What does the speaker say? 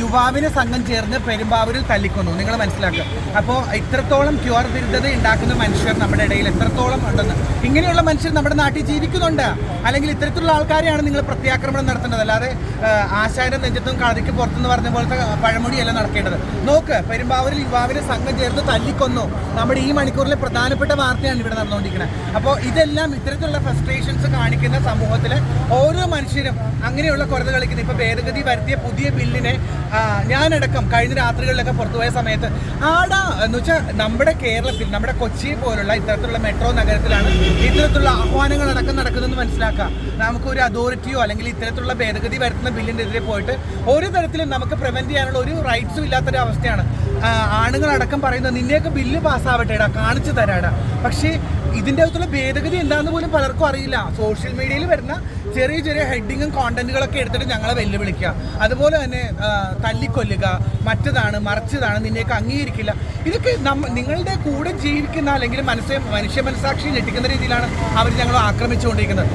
യുവാവിനെ സംഘം ചേർന്ന് പെരുമ്പാവൂരിൽ തല്ലിക്കൊന്നു. നിങ്ങൾ മനസ്സിലാക്കുക. അപ്പോൾ ഇത്രത്തോളം ക്യൂർ വിരുദ്ധത ഉണ്ടാക്കുന്ന മനുഷ്യർ നമ്മുടെ ഇടയിൽ എത്രത്തോളം ഉണ്ടെന്ന്. ഇങ്ങനെയുള്ള മനുഷ്യർ നമ്മുടെ നാട്ടിൽ ജീവിക്കുന്നുണ്ട്. അല്ലെങ്കിൽ ഇത്തരത്തിലുള്ള ആൾക്കാരെയാണ് നിങ്ങൾ പ്രത്യാക്രമണം നടത്തേണ്ടത്. അല്ലാതെ ആശാന്റെ നെഞ്ചത്തും കളരിക്ക് പുറത്തുനിന്ന് പറഞ്ഞ പോലത്തെ പഴമൊഴിയല്ല നടക്കേണ്ടത്. നോക്ക്, പെരുമ്പാവൂരിൽ യുവാവിനെ സംഘം ചേർന്ന് തല്ലിക്കൊന്നു. നമ്മുടെ ഈ മണിക്കൂറിലെ പ്രധാനപ്പെട്ട വാർത്തയാണ് ഇവിടെ നടന്നുകൊണ്ടിരിക്കുന്നത്. അപ്പോൾ ഇതെല്ലാം ഇത്തരത്തിലുള്ള ഫ്രസ്ട്രേഷൻസ് കാണിക്കുന്ന സമൂഹത്തിലെ ഓരോ മനുഷ്യരും അങ്ങനെയുള്ള കുറവ് കളിക്കുന്നത്. ഇപ്പോൾ ഭേദഗതി വരുത്തിയ പുതിയ ബില്ലിനെ ഞാനടക്കം കഴിഞ്ഞ രാത്രികളിലൊക്കെ പുറത്തുപോയ സമയത്ത് എന്ന് വെച്ചാൽ നമ്മുടെ കേരളത്തിൽ, നമ്മുടെ കൊച്ചി പോലുള്ള ഇത്തരത്തിലുള്ള മെട്രോ നഗരത്തിലാണ് ഇത്തരത്തിലുള്ള ആഹ്വാനങ്ങൾ നടക്കുന്നതെന്ന് മനസ്സിലാക്കുക. നമുക്കൊരു അതോറിറ്റിയോ അല്ലെങ്കിൽ ഇത്തരത്തിലുള്ള ഭേദഗതി വരുത്തുന്ന ബില്ലിനെതിരെ പോയിട്ട് ഒരു തരത്തിലും നമുക്ക് പ്രിവെന്റ് ചെയ്യാനുള്ള ഒരു റൈറ്റ്സും ഇല്ലാത്തൊരു അവസ്ഥയാണ്. ആണുങ്ങളടക്കം പറയുന്നത് നിന്നെയൊക്കെ ബില്ല് പാസ്സാവട്ടെടാ, കാണിച്ചു തരാടാ. പക്ഷേ ഇതിൻ്റെ അകത്തുള്ള ഭേദഗതി എന്താണെന്ന് പോലും പലർക്കും അറിയില്ല. സോഷ്യൽ മീഡിയയിൽ വരുന്ന ചെറിയ ചെറിയ ഹെഡിങ്ങും കോണ്ടന്റുകളൊക്കെ എടുത്തിട്ട് ഞങ്ങളെ വെല്ലുവിളിക്കുക. അതുപോലെ തന്നെ തല്ലിക്കൊല്ലുക, മറ്റതാണ് മറിച്ചതാണ്, നിന്നെയൊക്കെ അംഗീകരിക്കില്ല. ഇതൊക്കെ നിങ്ങളുടെ കൂടെ ജീവിക്കുന്ന അല്ലെങ്കിൽ മനുഷ്യ മനസാക്ഷി ഞെട്ടിക്കുന്ന രീതിയിലാണ് അവർ ഞങ്ങൾ ആക്രമിച്ചുകൊണ്ടിരിക്കുന്നത്.